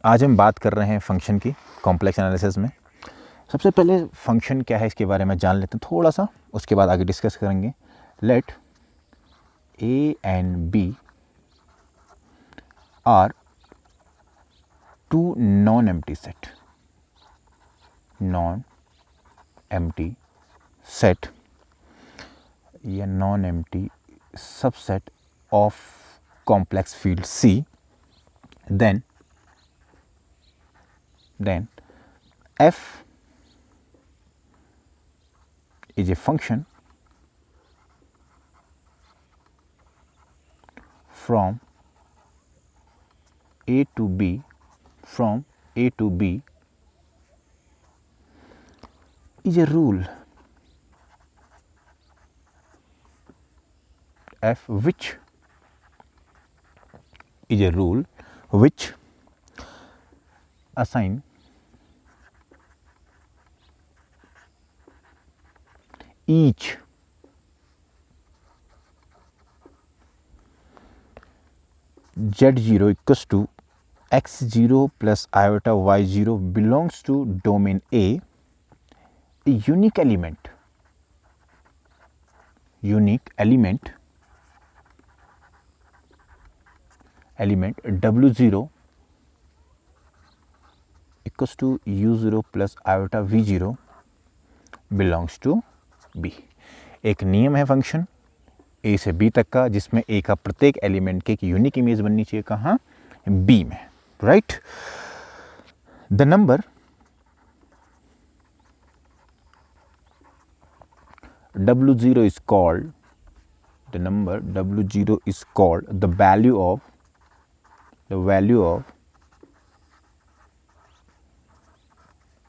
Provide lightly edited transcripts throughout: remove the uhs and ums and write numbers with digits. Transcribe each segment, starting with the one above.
आज हम बात कर रहे हैं फंक्शन की कॉम्प्लेक्स एनालिसिस में। सबसे पहले फंक्शन क्या है इसके बारे में जान लेते हैं थोड़ा सा, उसके बाद आगे डिस्कस करेंगे। Let A and B are two non empty set, non empty set या non empty subset of complex field C, then f is a function from A to B, is a rule f which is a rule which assign each z0 equals to x0 plus iota y0 belongs to domain A, a unique element W0 equals to U0 plus iota V0 belongs to B। एक नियम है function A से B तक का, जिसमें A का प्रत्येक element के एक यूनिक इमेज बननी चाहिए। कहाँ? B में, right. The number W0 is called the value of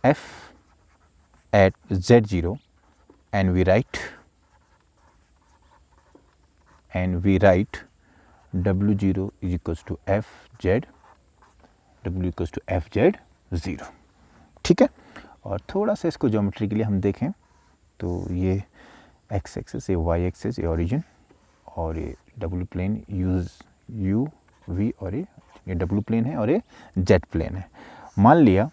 f at z0, and we write W0 is equals to fz0। ठीक है। और थोड़ा सा इसको ज्योमेट्री के लिए हम देखें तो ये x एक्सिस, ये y एक्सिस, ये ओरिजिन, और ये डब्ल्यू प्लेन यू वी, और ये डब्ल्यू प्लेन है और ये z प्लेन है। मान लिया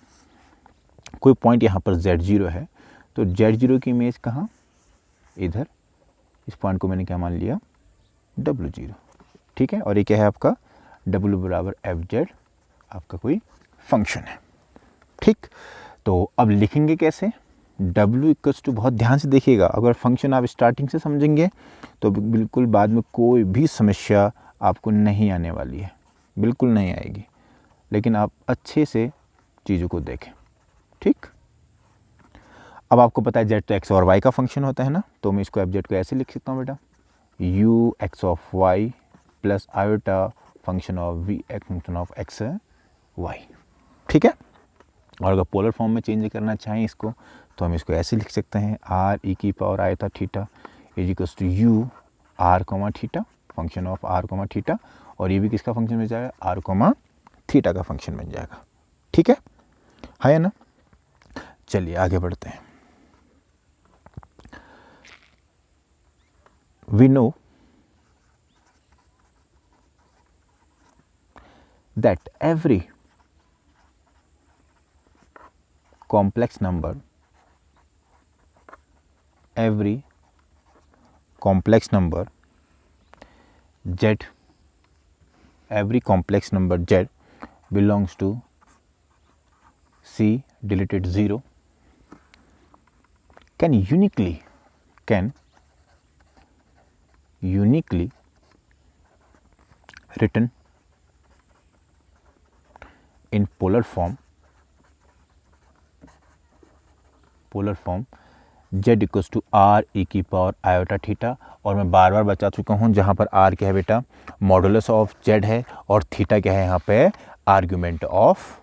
कोई पॉइंट यहाँ पर z0 है, तो z0 की इमेज कहाँ? इधर। इस पॉइंट को मैंने क्या मान लिया? W0। ठीक है। और ये क्या है आपका? W बराबर fz आपका कोई फंक्शन है। ठीक। तो अब लिखेंगे कैसे? W इक्वल्स टू, बहुत ध्यान से देखिएगा, अगर फंक्शन आप स्टार्टिंग से समझेंगे तो बिल्कुल बाद में कोई भी समस्या आपको नहीं आने वाली है, बिल्कुल नहीं आएगी। लेकिन आप अच्छे से चीज़ों को देखें। ठीक। अब आपको पता है z तो x और y का फंक्शन होता है ना, तो मैं इसको fz को ऐसे लिख सकता हूँ बेटा, u x of y plus iota function of v function of x y। ठीक है। और अगर पोलर फॉर्म में चेंज करना चाहें इसको, तो हम इसको ऐसे लिख सकते हैं, r e की power iota theta is equals to u r comma theta function of r comma theta, और ये भी किसका फंक्शन बन जाएगा? r कोमा थीटा का फंक्शन बन जाएगा। ठीक है ना। चलिए आगे बढ़ते हैं। We know that every complex number z belongs to C deleted 0 can uniquely written in polar form z equals to r e की पावर आयोटा थीटा। और मैं बार बार बता चुका हूँ, जहाँ पर r क्या है बेटा? मॉडुलस ऑफ z है, और थीटा क्या है यहाँ पे? आर्ग्यूमेंट ऑफ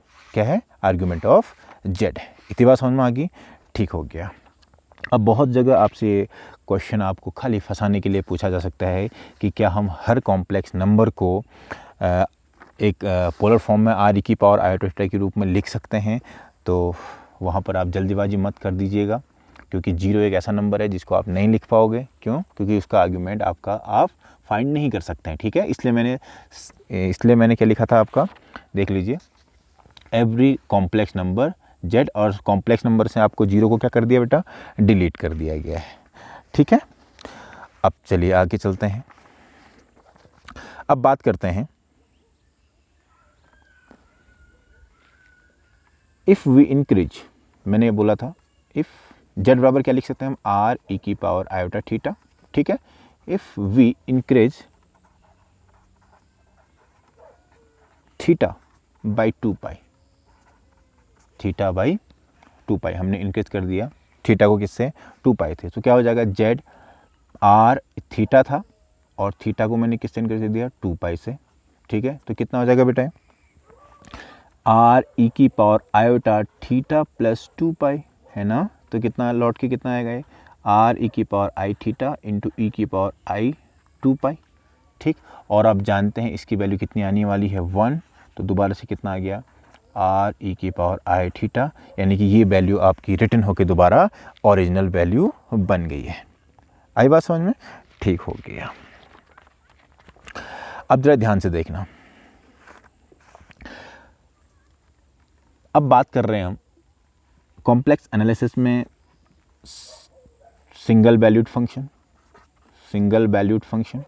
z है। इतनी बात समझ में आ गई? ठीक हो गया। अब बहुत जगह आपसे क्वेश्चन आपको खाली फंसाने के लिए पूछा जा सकता है कि क्या हम हर कॉम्प्लेक्स नंबर को एक पोलर फॉर्म में r e की पावर आयोटा थीटा के रूप में लिख सकते हैं? तो वहाँ पर आप जल्दीबाजी मत कर दीजिएगा, क्योंकि 0 एक ऐसा नंबर है जिसको आप नहीं लिख पाओगे। क्यों? क्योंकि उसका आर्गुमेंट आप फाइंड नहीं कर सकते हैं। ठीक है। इसलिए मैंने क्या लिखा था आपका, देख लीजिए। एवरी कॉम्प्लेक्स नंबर z, और कॉम्प्लेक्स नंबर से आपको 0 को क्या कर दिया बेटा, डिलीट कर दिया गया है। ठीक है, अब चलिए आगे चलते हैं। अब बात करते हैं इफ वी इंक्रीज, मैंने ये बोला था इफ z बराबर क्या लिख सकते हैं हम, r e की पावर आयोटा थीटा। ठीक है, if we increase theta by 2 pi, theta by 2 pi हमने इंक्रीज कर दिया थीटा को, किससे, 2 पाई थे, तो क्या हो जाएगा, z r थीटा था और थीटा को मैंने किससे इंक्रीज कर दिया, 2 पाई से। ठीक है, तो कितना हो जाएगा बेटा, r e की पावर आयोटा थीटा प्लस 2 पाई है ना, तो कितना लौट के कितना आएगा ये, r e की पावर आई थीटा इंटू ई की पावर आई 2 पाई। ठीक, और आप जानते हैं इसकी वैल्यू कितनी आने वाली है, 1, तो दोबारा से कितना आ गया, r e की पावर आई थीटा, यानी कि ये वैल्यू आपकी रिटर्न होकर दोबारा ओरिजिनल वैल्यू बन गई है। आई बात समझ में, ठीक हो गया। अब जरा ध्यान से देखना, अब बात कर रहे हैं हम कॉम्प्लेक्स एनालिसिस में single valued function, single valued function,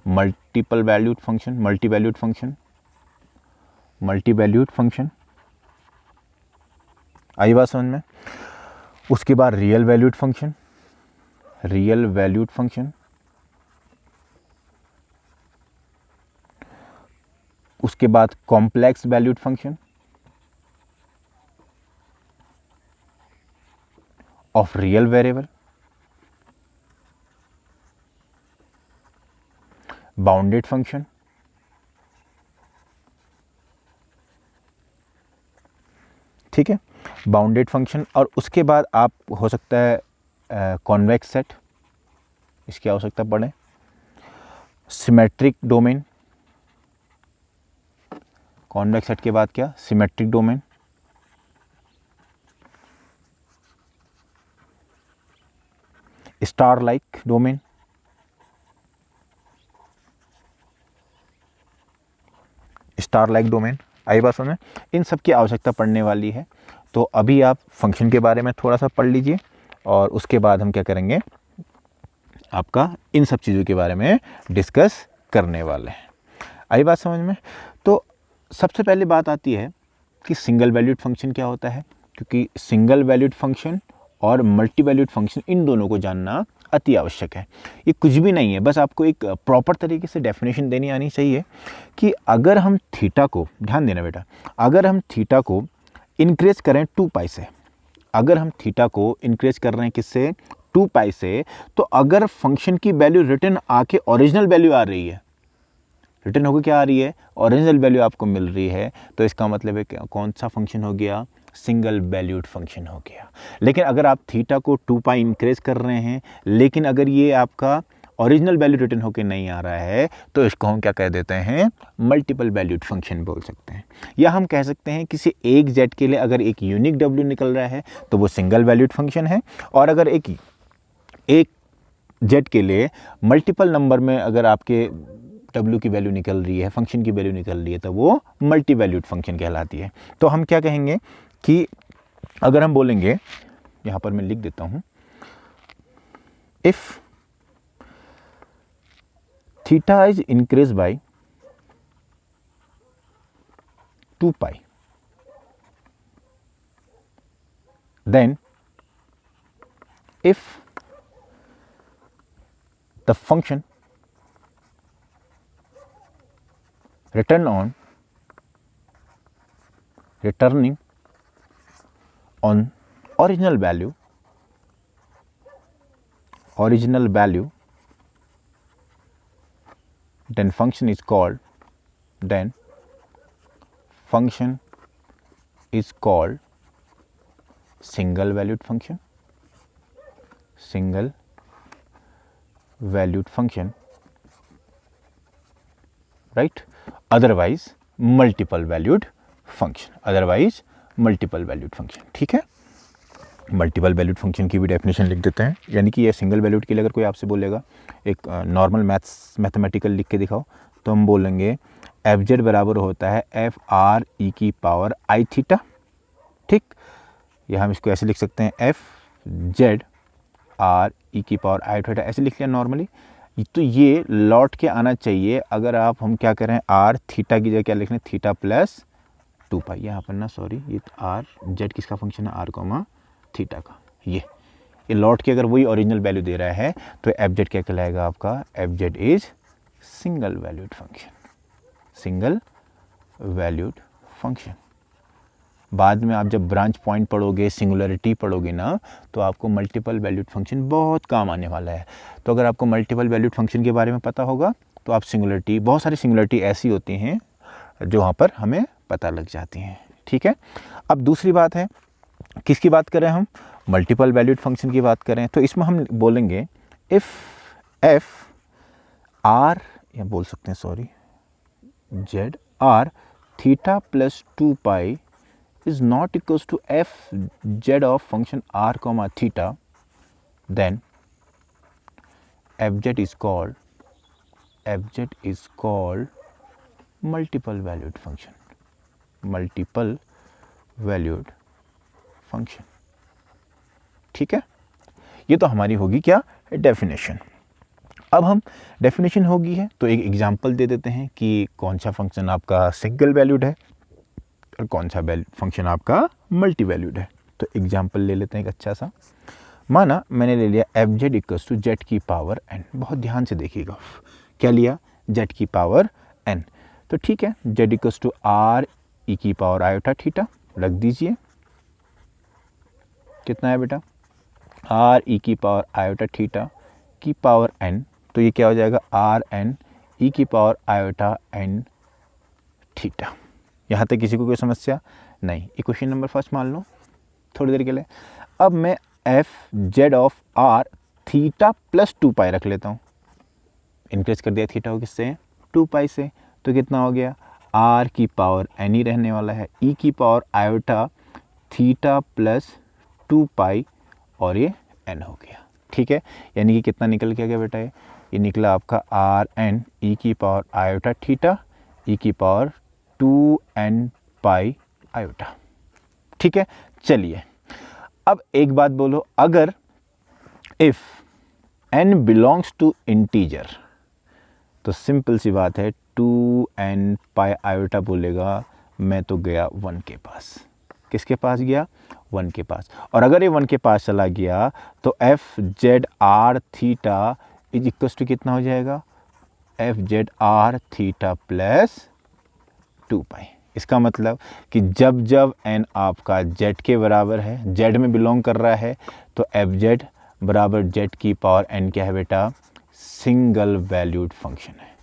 multiple valued function, multi valued function, multi valued function, आई बात समझ में। उसके बाद real valued function, real valued function, उसके बाद complex valued function of real variable, bounded function, ठीक है, बाउंडेड फंक्शन, और उसके बाद आप हो सकता है कॉन्वेक्स सेट, इसकी आवश्यकता पड़े, सिमेट्रिक डोमेन, कॉन्वेक्स सेट के बाद क्या, symmetric domain, star like domain, star like domain, आई बात समझ में, इन सब की आवश्यकता पड़ने वाली है। तो अभी आप फंक्शन के बारे में थोड़ा सा पढ़ लीजिए और उसके बाद हम क्या करेंगे, आपका इन सब चीज़ों के बारे में डिस्कस करने वाले हैं। आई बात समझ में। तो सबसे पहले बात आती है कि सिंगल वैल्यूड फंक्शन क्या होता है, क्योंकि सिंगल वैल्यूड फंक्शन और मल्टी वैल्यूड फंक्शन इन दोनों को जानना अति आवश्यक है। ये कुछ भी नहीं है, बस आपको एक प्रॉपर तरीके से डेफिनेशन देनी आनी चाहिए कि अगर हम थीटा को, ध्यान देना बेटा, अगर हम थीटा को इंक्रीज करें 2 पाई से, अगर हम थीटा को इंक्रीज कर रहे हैं किससे, 2 पाई से, तो अगर फंक्शन की वैल्यू रिटर्न आके ओरिजिनल वैल्यू आ रही है, रिटर्न होकर क्या आ रही है, ओरिजिनल वैल्यू आपको मिल रही है, तो इसका मतलब है कौन सा फंक्शन हो गया, सिंगल वैल्यूड फंक्शन हो गया। लेकिन अगर आप थीटा को 2 पाई इंक्रीज कर रहे हैं, लेकिन अगर ये आपका ओरिजिनल वैल्यू रिटर्न होकर नहीं आ रहा है, तो इसको हम क्या कह देते हैं, मल्टीपल वैल्यूड फंक्शन बोल सकते हैं। या हम कह सकते हैं किसी एक जेड के लिए अगर एक यूनिक डब्ल्यू निकल रहा है तो वो सिंगल वैल्यूड फंक्शन है, और अगर एक जेड के लिए मल्टीपल नंबर में अगर आपके डब्ल्यू की वैल्यू निकल रही है, फंक्शन की वैल्यू निकल रही है, तो वो मल्टी वैल्यूड फंक्शन कहलाती है। तो हम क्या कहेंगे कि अगर हम बोलेंगे, यहां पर मैं लिख देता हूं, if theta is increase by 2 pi, then if the function returning on original value, then function is called single valued function, right? Otherwise multiple valued function, ठीक है। मल्टीपल वैल्यूड फंक्शन की भी डेफिनेशन लिख देते हैं, यानी कि ये सिंगल वैल्यूड के लिए अगर कोई आपसे बोलेगा एक नॉर्मल मैथमेटिकल लिख के दिखाओ, तो हम बोलेंगे एफ जेड बराबर होता है एफ आर ई की पावर आई थीटा। ठीक, या हम इसको ऐसे लिख सकते हैं एफ जेड आर ई की पावर आई थीटा, ऐसे लिख लिया नॉर्मली। तो ये लौट के आना चाहिए अगर हम क्या करें, आर थीटा की जगह क्या लिख लें, थीटा प्लस 2 पाई। यहाँ पर ना सॉरी, ये आर जेड किसका फंक्शन है, आर कॉमा थीटा का। ये लौट के अगर वही ओरिजिनल वैल्यू दे रहा है तो एफ जेड क्या कहलाएगा आपका, F Z is single valued function, single valued function. बाद में आप जब ब्रांच पॉइंट पढ़ोगे, सिंगुलरिटी पढ़ोगे ना, तो आपको मल्टीपल वैल्यूड फंक्शन बहुत काम आने वाला है। तो अगर आपको मल्टीपल वैल्यूड फंक्शन के बारे में पता होगा तो आप सिंगुलरिटी, बहुत सारी सिंगुलरिटी ऐसी होती हैं जो वहाँ पर हमें पता लग जाती हैं। ठीक है, अब दूसरी बात है, किसकी बात करें हम, मल्टीपल वैल्यूड फंक्शन की बात करें तो इसमें हम बोलेंगे इफ़ एफ आर, या बोल सकते हैं sorry z are theta plus 2 pi is not equals to f z of function r comma theta, then fz is called multiple valued function, multiple valued function। ठीक है, ये तो हमारी होगी क्या, डेफिनेशन। अब हम डेफिनेशन होगी है तो एक एग्जांपल दे देते हैं कि कौन सा फंक्शन आपका सिंगल वैल्यूड है और कौन सा फंक्शन आपका मल्टी वैल्यूड है। तो एग्जांपल ले लेते हैं एक अच्छा सा। माना मैंने ले लिया f z equals to z की पावर एन। बहुत ध्यान से देखिएगा, क्या लिया, जेड की पावर एन। तो ठीक है, z equals to r e की पावर आयोटा थीटा रख दीजिए। कितना है बेटा, आर ई की पावर आयोटा थीटा की पावर एन, तो ये क्या हो जाएगा, आर एन ई की पावर आयोटा एन थीटा। यहाँ तक किसी को कोई समस्या नहीं। इक्वेशन नंबर फर्स्ट मान लो थोड़ी देर के लिए। अब मैं F Z of R theta plus 2 pi रख लेता हूँ। इंक्रीज कर दिया थीटा को किससे, 2 पाई से, तो कितना हो गया, आर की पावर एन ही रहने वाला है, ई की पावर आयोटा थीटा प्लस 2 पाई और ये एन हो गया। ठीक है, यानी कि कितना निकल के आ गया बेटा, ये निकला आपका आर एन ई की पावर आयोटा थीटा ई की पावर 2n पाई आयोटा। ठीक है, चलिए अब एक बात बोलो, अगर if n belongs to integer तो सिंपल सी बात है 2n पाई आयोटा बोलेगा, मैं तो गया 1 के पास। किसके पास गया, 1 के पास। और अगर ये 1 के पास चला गया तो F Z are theta is equals to कितना हो जाएगा, F Z are theta plus 2 pi. इसका मतलब कि जब जब n आपका z के बराबर है, z में बिलोंग कर रहा है, तो एफ जेड बराबर z की पावर n क्या है बेटा, सिंगल वैल्यूड फंक्शन है,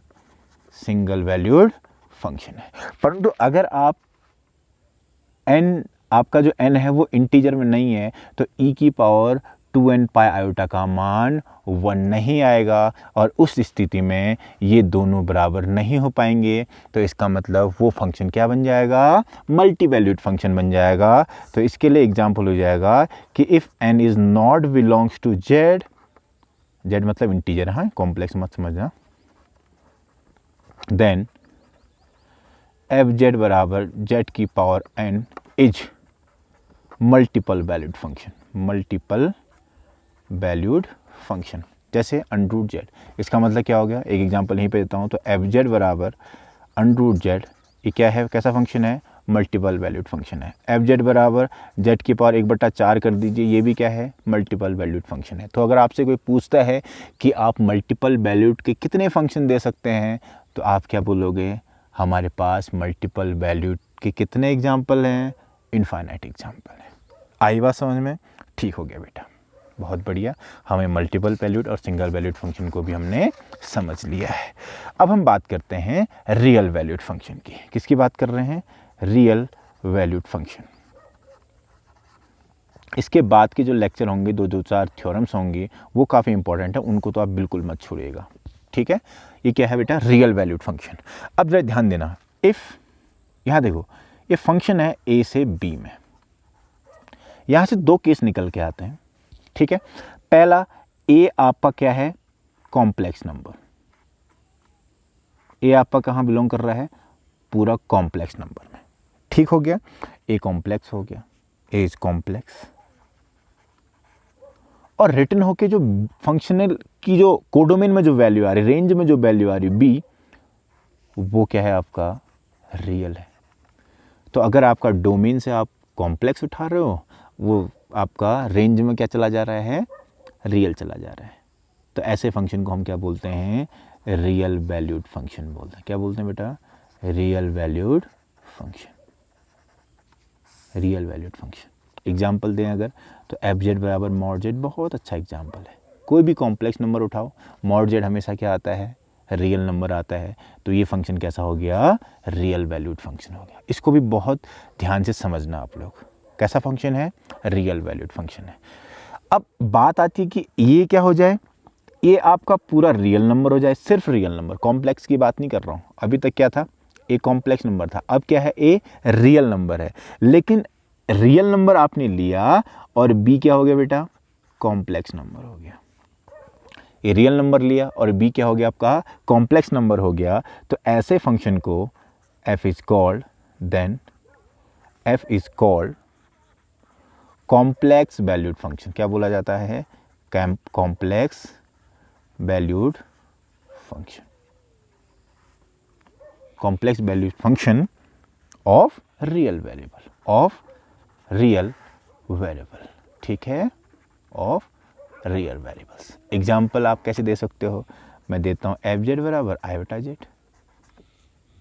सिंगल वैल्यूड फंक्शन है। परंतु अगर आप n, आपका जो n है वो इंटीजर में नहीं है, तो e की पावर 2n पाई आयोटा का मान 1 नहीं आएगा, और उस स्थिति में ये दोनों बराबर नहीं हो पाएंगे। तो इसका मतलब वो फंक्शन क्या बन जाएगा, मल्टी वैल्यूड फंक्शन बन जाएगा। तो इसके लिए एग्जांपल हो जाएगा कि if n is not belongs to z, z मतलब इंटीजर, हाँ कॉम्प्लेक्स मत समझना, देन एफ जेड बराबर z की power n is multiple valued function, multiple valued function. जैसे अंडरूट जेड, इसका मतलब क्या हो गया, एक एग्जांपल यहीं पे देता हूँ। तो एफ जेड बराबर अंडरूट जेड, ये क्या है, कैसा फंक्शन है, मल्टीपल वैल्यूड फंक्शन है। एफ जेड बराबर जेड की पावर 1/4 कर दीजिए, ये भी क्या है, मल्टीपल वैल्यूड फंक्शन है। तो अगर आपसे कोई पूछता है कि आप मल्टीपल वैल्यूड के कितने फंक्शन दे सकते हैं, तो आप क्या बोलोगे, हमारे पास मल्टीपल वैल्यूड के कितने एग्जाम्पल हैं, इनफाइनाइट एग्जाम्पल है। आई बात समझ में, ठीक हो गया बेटा, बहुत बढ़िया। हमें मल्टीपल वैल्यूड और सिंगल वैल्यूड फंक्शन को भी हमने समझ लिया है। अब हम बात करते हैं रियल वैल्यूड फंक्शन की। किसकी बात कर रहे हैं, रियल वैल्यूड फंक्शन। इसके बाद के जो लेक्चर होंगे, 2-4 थ्योरम्स होंगे, वो काफ़ी इंपॉर्टेंट है, उनको तो आप बिल्कुल मत छोड़िएगा। ठीक है, ये क्या है बेटा, रियल वैल्यूड फंक्शन। अब जरा ध्यान देना, इफ़, यहाँ देखो ये फंक्शन है a से b में, यहाँ से 2 केस निकल के आते हैं। ठीक है, पहला a आपका क्या है, कॉम्प्लेक्स नंबर। a आपका कहाँ बिलोंग कर रहा है, पूरा कॉम्प्लेक्स नंबर में। ठीक हो गया, ए कॉम्प्लेक्स हो गया, ए इज कॉम्प्लेक्स, और रिटर्न होके जो फंक्शनल की जो कोडोमेन में जो वैल्यू आ रही, रेंज में जो वैल्यू आ रही बी, वो क्या है आपका रियल है। तो अगर आपका डोमेन से आप कॉम्प्लेक्स उठा रहे हो, वो आपका रेंज में क्या चला जा रहा है, रियल चला जा रहा है। तो ऐसे फंक्शन को हम क्या बोलते हैं, रियल वैल्यूड फंक्शन बोलते हैं। क्या बोलते हैं बेटा, real valued function, real valued function. Example दें अगर, तो एफ जेड बराबर मॉड जेड बहुत अच्छा एग्जाम्पल है। कोई भी कॉम्प्लेक्स नंबर उठाओ, मॉड जेड हमेशा क्या आता है, रियल नंबर आता है। तो ये फंक्शन कैसा हो गया, रियल वैल्यूड फंक्शन हो गया। इसको भी बहुत ध्यान से समझना आप लोग, कैसा फंक्शन है, रियल वैल्यूड फंक्शन है। अब बात आती है कि ये क्या हो जाए, ये आपका पूरा रियल नंबर हो जाए, सिर्फ रियल नंबर, कॉम्प्लेक्स की बात नहीं कर रहा हूँ। अभी तक क्या था, ए कॉम्प्लेक्स नंबर था, अब क्या है, ए रियल नंबर है। लेकिन रियल नंबर आपने लिया और बी क्या हो गया बेटा, कॉम्प्लेक्स नंबर हो गया। ए रियल नंबर लिया और बी क्या हो गया आपका, कॉम्प्लेक्स नंबर हो गया। तो ऐसे फंक्शन को F is called, then F is called complex valued function. क्या बोला जाता है, complex valued function, complex valued function of real variable, of real variable. ठीक है, ऑफ रियल वेरिएबल्स। एग्जाम्पल आप कैसे दे सकते हो, मैं देता हूँ एफ जेड बराबर आयोटा जेड।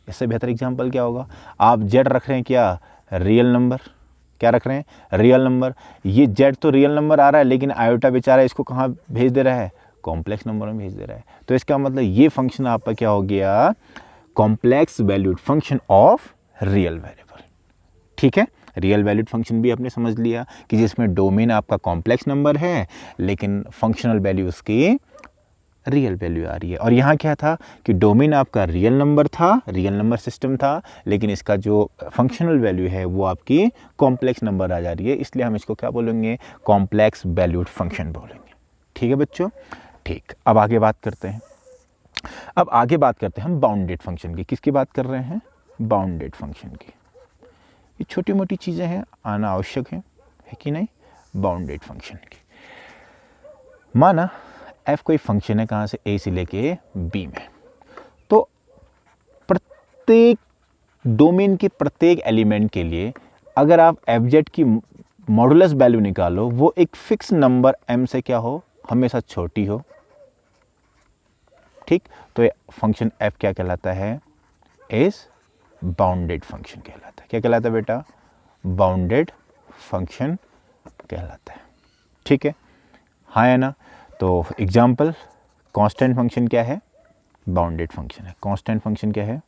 इससे बेहतर एग्जाम्पल क्या होगा, आप जेड रख रहे हैं क्या, रियल नंबर, क्या रख रहे हैं, रियल नंबर। ये जेड तो रियल नंबर आ रहा है, लेकिन आयोटा बेचारा इसको कहाँ भेज दे रहा है, कॉम्प्लेक्स नंबर में भेज दे रहा है। तो इसका मतलब ये फंक्शन आपका क्या हो गया, complex valued function of real variable. ठीक है, रियल वैल्यूड फंक्शन भी आपने समझ लिया कि जिसमें डोमेन आपका कॉम्प्लेक्स नंबर है, लेकिन फंक्शनल वैल्यू उसकी रियल वैल्यू आ रही है। और यहाँ क्या था कि डोमेन आपका रियल नंबर था, रियल नंबर सिस्टम था, लेकिन इसका जो फंक्शनल वैल्यू है वो आपकी कॉम्प्लेक्स नंबर आ जा रही है। इसलिए हम इसको क्या बोलेंगे, कॉम्प्लेक्स वैल्यूड फंक्शन बोलेंगे। ठीक है बच्चों, ठीक। अब आगे बात करते हैं, अब आगे बात करते हैं हम बाउंडेड फंक्शन की। किसकी बात कर रहे हैं, बाउंडेड फंक्शन की। ये छोटी मोटी चीज़ें हैं, आना आवश्यक है कि नहीं। बाउंडेड फंक्शन की, माना एफ कोई फंक्शन है, कहाँ से, ए से लेके बी में। तो प्रत्येक डोमेन के प्रत्येक एलिमेंट के लिए अगर आप एफ जेड की मॉडुलस वैल्यू निकालो, वो एक फिक्स नंबर एम से क्या हो, हमेशा छोटी हो। ठीक, तो ये फंक्शन एफ क्या कहलाता है, इज बाउंडेड फंक्शन कहलाता है। क्या कहलाता है बेटा, बाउंडेड फंक्शन कहलाता है। ठीक है, हाँ है ना। तो एग्जाम्पल, कांस्टेंट फंक्शन क्या है, बाउंडेड फंक्शन है। कांस्टेंट फंक्शन क्या है,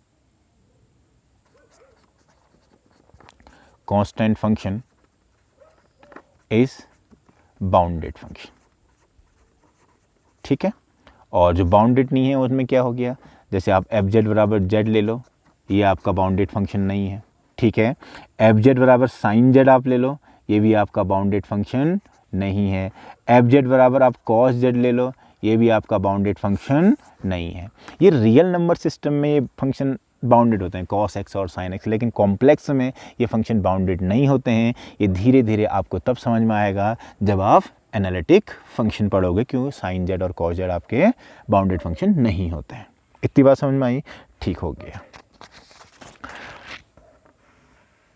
constant function is bounded function. ठीक है, और जो बाउंडेड नहीं है उसमें क्या हो गया, जैसे आप एफ जेड बराबर जेड ले लो, ये आपका बाउंडेड फंक्शन नहीं है। ठीक है, एफ जेड बराबर साइन जेड आप ले लो, ये भी आपका बाउंडेड फंक्शन नहीं है। एफ जेड बराबर आप कॉस जेड ले लो, ये भी आपका बाउंडेड फंक्शन नहीं है। ये रियल नंबर सिस्टम में ये फंक्शन बाउंडेड होते हैं, कॉस एक्स और साइन एक्स, लेकिन कॉम्प्लेक्स में ये फंक्शन बाउंडेड नहीं होते हैं। ये धीरे धीरे आपको तब समझ में आएगा जब आप एनालिटिक फंक्शन पढ़ोगे, क्योंकि साइन जेड और कॉस जेड आपके बाउंडेड फंक्शन नहीं होते हैं। इतनी बात समझ में आई, ठीक हो गया।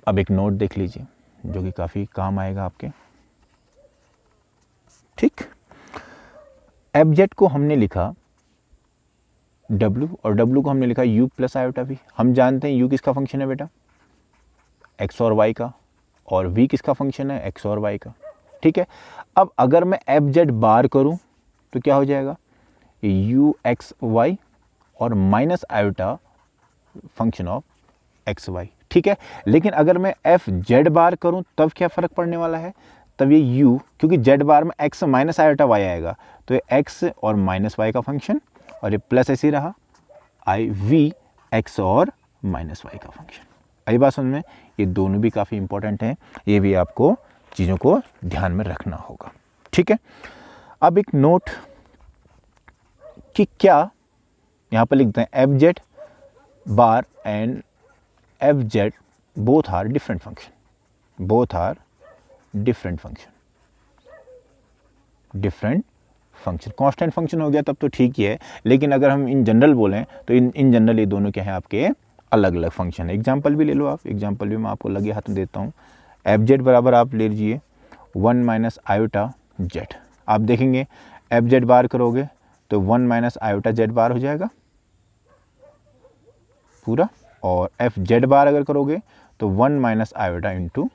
अब एक नोट देख लीजिए जो कि काफ़ी काम आएगा आपके। ठीक, एफ जेड को हमने लिखा W, और W को हमने लिखा U प्लस आयोटा V। हम जानते हैं U किसका फंक्शन है बेटा, X और Y का, और V किसका फंक्शन है, X और Y का। ठीक है, अब अगर मैं एफ जेड बार करूं तो क्या हो जाएगा, U X Y और minus iota function of X Y। ठीक है, लेकिन अगर मैं एफ जेड बार करूं तब क्या फ़र्क पड़ने वाला है, तब ये U, क्योंकि जेड बार में X माइनस आयोटा Y आएगा, तो ये X और माइनस Y का फंक्शन, और ये प्लस ऐसे ही रहा आई वी X और माइनस Y का फंक्शन। आई बात समझ में, ये दोनों भी काफ़ी इंपॉर्टेंट हैं, ये भी आपको चीज़ों को ध्यान में रखना होगा। ठीक है, अब एक नोट कि क्या यहाँ पर लिखते हैं F Z bar and F Z both are different function, both are different function, different function. Constant function हो गया तब तो ठीक ही है, लेकिन अगर हम इन जनरल बोलें तो इन जनरल ये दोनों क्या है आपके अलग अलग फंक्शन है। एग्जाम्पल भी ले लो आप, एग्जाम्पल भी मैं आपको लगे हाथ में देता हूँ। एफ जेड बराबर आप ले लीजिए 1 माइनस आयोटा जेड। आप देखेंगे एफ जेड बार करोगे तो 1 माइनस आयोटा जेड बार हो जाएगा पूरा, और एफ जेड बार अगर करोगे तो 1 माइनस आयोटा इंटू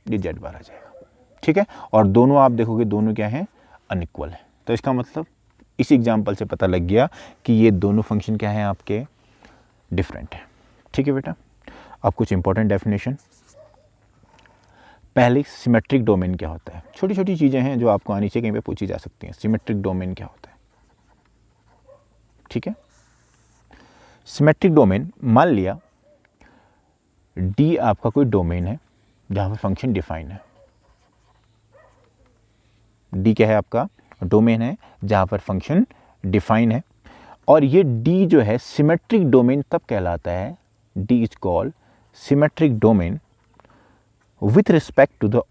ये जेड बार आ जाएगा, ठीक है। और दोनों आप देखोगे दोनों क्या है, अनइक्वल है। तो इसका मतलब इस एग्जाम्पल से पता लग गया कि ये दोनों फंक्शन क्या है आपके डिफरेंट है, ठीक है बेटा। अब कुछ इंपॉर्टेंट डेफिनेशन। पहले सिमेट्रिक डोमेन क्या होता है, छोटी छोटी चीज़ें हैं जो आपको आनी चाहिए, कहीं पे पूछी जा सकती हैं। सिमेट्रिक डोमेन क्या होता है, ठीक है। सिमेट्रिक डोमेन, मान लिया डी आपका कोई डोमेन है जहाँ पर फंक्शन डिफाइन है। डी क्या है आपका, डोमेन है जहाँ पर फंक्शन डिफाइन है, और ये डी जो है सिमेट्रिक डोमेन तब कहलाता है, D is called symmetric domain with respect to the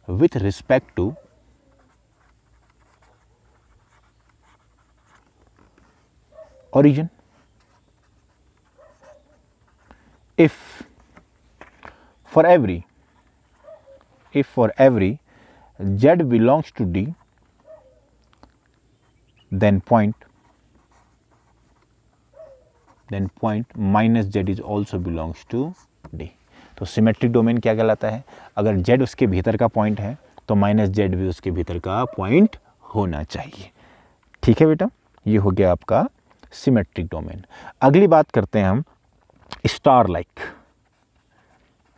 with respect to origin. If for every z belongs to D, then point minus z is also belongs to D। तो symmetric domain क्या कहलाता है, अगर z उसके भीतर का point है तो माइनस z भी उसके भीतर का पॉइंट होना चाहिए, ठीक है बेटा। ये हो गया आपका सिमेट्रिक डोमेन। अगली बात करते हैं हम star like.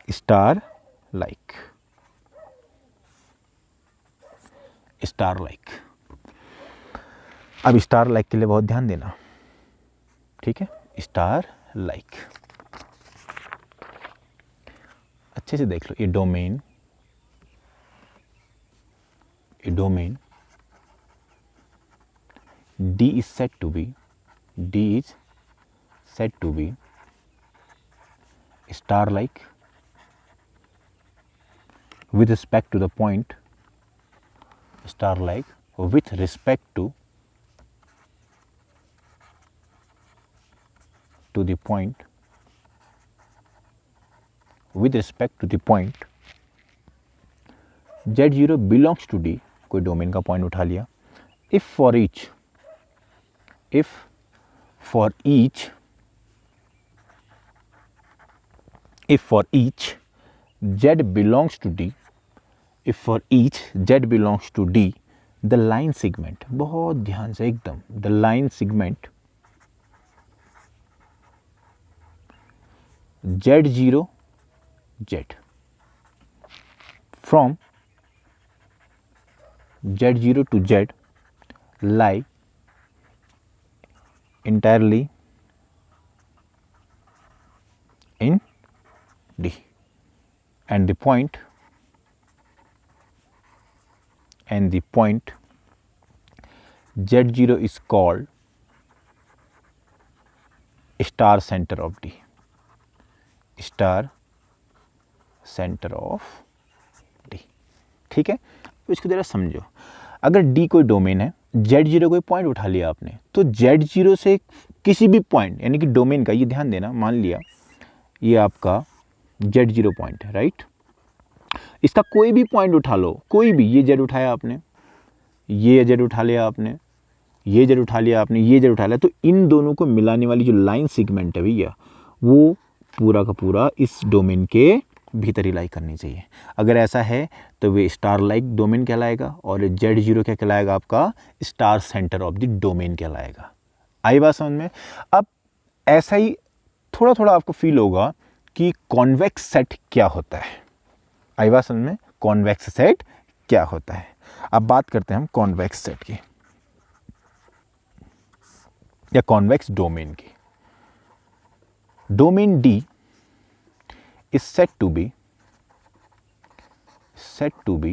Star like, star like. अब स्टार लाइक के लिए बहुत ध्यान देना, ठीक है। स्टार लाइक अच्छे से देख लो। ये domain D is said to be star like with respect to the point, star like with respect to the point, with respect to the point z0 belongs to D, कोई domain का point उठा लिया। if for each z belongs to D, if for each z belongs to D, the line segment, बहुत ध्यान से एकदम, the line segment z0 z from z0 to z lie entirely in D, and the point z0 is called star center of D, star centre of D, ठीक है। तो इसको जरा समझो, अगर डी कोई डोमेन है, z0 कोई पॉइंट उठा लिया आपने, तो z0 से किसी भी पॉइंट यानी कि डोमेन का, ये ध्यान देना, मान लिया ये आपका z0 पॉइंट है, राइट। इसका कोई भी पॉइंट उठा लो, कोई भी, ये z उठाया आपने, ये z उठा लिया आपने, ये z उठा लिया आपने, ये z उठा लिया, तो इन दोनों को मिलाने वाली जो लाइन सेगमेंट है भैया, वो पूरा का पूरा इस डोमेन के भीतर ही लाई करनी चाहिए। अगर ऐसा है तो वे स्टार लाइक डोमेन कहलाएगा, और z0 क्या कहलाएगा आपका, star centre of the domain कहलाएगा। आई बात समझ में। अब ऐसा ही थोड़ा थोड़ा आपको फील होगा कि कॉन्वेक्स सेट क्या होता है। आई बात समझ में, कॉन्वेक्स सेट क्या होता है। अब बात करते हैं हम कॉन्वेक्स सेट की या कॉन्वेक्स डोमेन की। Domain D is said to be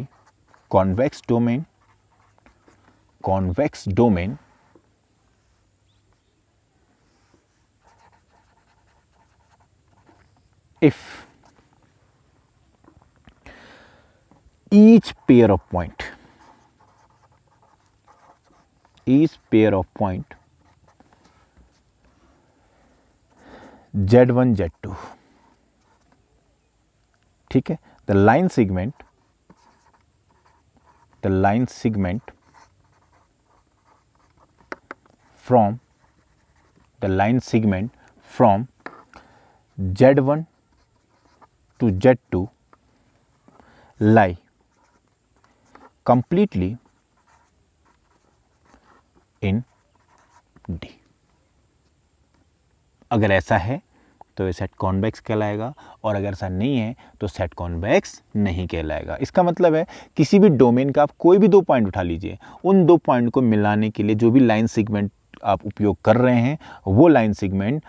convex domain if each pair of point Z1 Z2, ठीक है, the line segment from Z1 to Z2 lie completely in D। अगर ऐसा है तो ये सेट कॉन्वेक्स कहलाएगा, और अगर ऐसा नहीं है तो सेट कॉन्वेक्स नहीं कहलाएगा। इसका मतलब है किसी भी डोमेन का आप कोई भी 2 पॉइंट उठा लीजिए, उन 2 पॉइंट को मिलाने के लिए जो भी लाइन सेगमेंट आप उपयोग कर रहे हैं वो लाइन सेगमेंट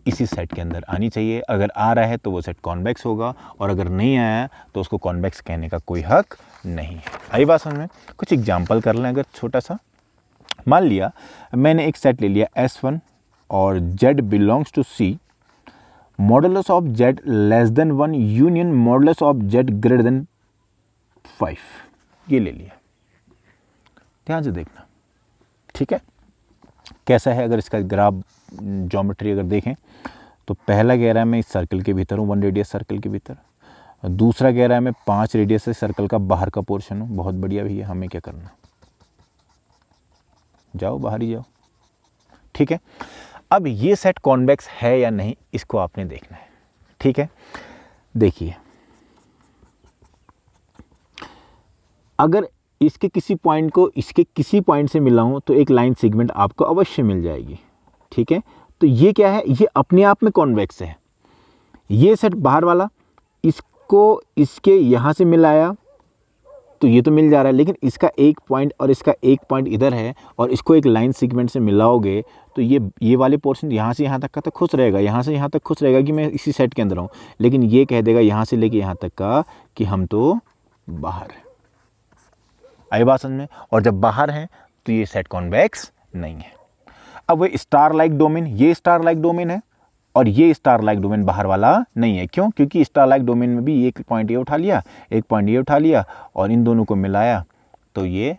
इसी सेट के अंदर आनी चाहिए। अगर आ रहा है तो वो सेट कॉन्वेक्स होगा, और अगर नहीं आया तो उसको कॉन्वेक्स कहने का कोई हक नहीं है। आई बात समझ में? कुछ एग्जाम्पल कर लें। अगर छोटा सा मान लिया मैंने एक सेट ले लिया S1 और Z belongs to C, modulus of Z less than 1 union modulus of Z greater than 5, ये ले लिया। ध्यान से देखना, ठीक है। कैसा है अगर इसका ग्राफ ज्योमेट्री अगर देखें तो पहला कह रहा है मैं इस सर्कल के भीतर हूँ, 1 रेडियस सर्कल के भीतर। दूसरा कह रहा है मैं 5 रेडियस से सर्कल का बाहर का पोर्शन हूँ। बहुत बढ़िया भैया, हमें क्या करना, जाओ बाहर ही जाओ, ठीक है। अब ये सेट कॉन्वेक्स है या नहीं इसको आपने देखना है, ठीक है। देखिए अगर इसके किसी पॉइंट को इसके किसी पॉइंट से मिलाऊं तो एक लाइन सेगमेंट आपको अवश्य मिल जाएगी, ठीक है। तो ये क्या है, ये अपने आप में कॉन्वेक्स है। ये सेट बाहर वाला इसको इसके यहाँ से मिलाया तो ये तो मिल जा रहा है, लेकिन इसका एक पॉइंट और इसका एक पॉइंट इधर है, और इसको एक लाइन सेगमेंट से मिलाओगे तो ये वाले पोर्शन यहाँ से यहाँ तक का तो खुश रहेगा, यहाँ से यहाँ तक खुश रहेगा कि मैं इसी सेट के अंदर हूँ, लेकिन ये कह देगा यहाँ से लेके यहाँ तक का कि हम तो बाहर हैं। आई बात समझ में? और जब बाहर हैं तो ये सेट कॉन्वेक्स नहीं है। अब वो स्टार लाइक डोमेन, ये स्टार लाइक डोमेन है और ये स्टार लाइक डोमेन बाहर वाला नहीं है। क्यों? क्योंकि स्टार लाइक डोमेन में भी एक पॉइंट ये उठा लिया, एक पॉइंट ये उठा लिया, और इन दोनों को मिलाया तो ये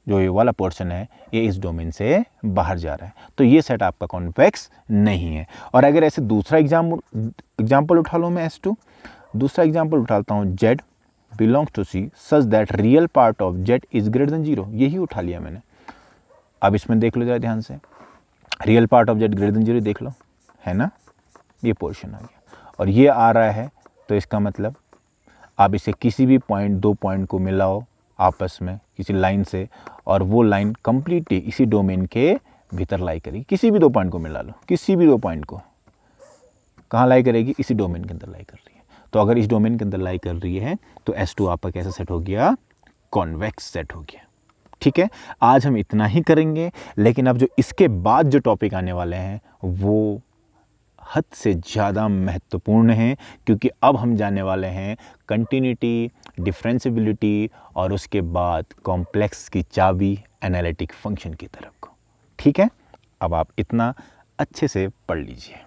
जो ये वाला पोर्शन है ये इस डोमेन से बाहर जा रहा है, तो ये सेट आपका कॉन्वेक्स नहीं है। और अगर ऐसे दूसरा एग्जाम्पल उठा लो मैं S2, दूसरा एग्जाम्पल उठाता हूँ Z belongs to C such that real part of Z is greater than 0, यही उठा लिया मैंने। अब इसमें देख लो जरा ध्यान से, real part of Z greater than 0 देख लो, है ना, ये पोर्शन आ गया और ये आ रहा है, तो इसका मतलब आप इसे किसी भी पॉइंट 2 पॉइंट को मिलाओ आपस में किसी लाइन से, और वो लाइन कंप्लीटली इसी डोमेन के भीतर लाई करेगी। किसी भी 2 पॉइंट को मिला लो, किसी भी 2 पॉइंट को कहाँ लाई करेगी, इसी डोमेन के अंदर लाई कर रही है। तो अगर इस डोमेन के अंदर लाई कर रही है तो S2 आपका कैसा सेट हो गया, कॉन्वेक्स सेट हो गया। ठीक है, आज हम इतना ही करेंगे, लेकिन अब जो इसके बाद जो टॉपिक आने वाले हैं वो हद से ज़्यादा महत्वपूर्ण हैं, क्योंकि अब हम जाने वाले हैं कंटिन्यूटी, डिफरेंशिएबिलिटी और उसके बाद कॉम्प्लेक्स की चाबी एनालिटिक फंक्शन की तरफ को। ठीक है, अब आप इतना अच्छे से पढ़ लीजिए।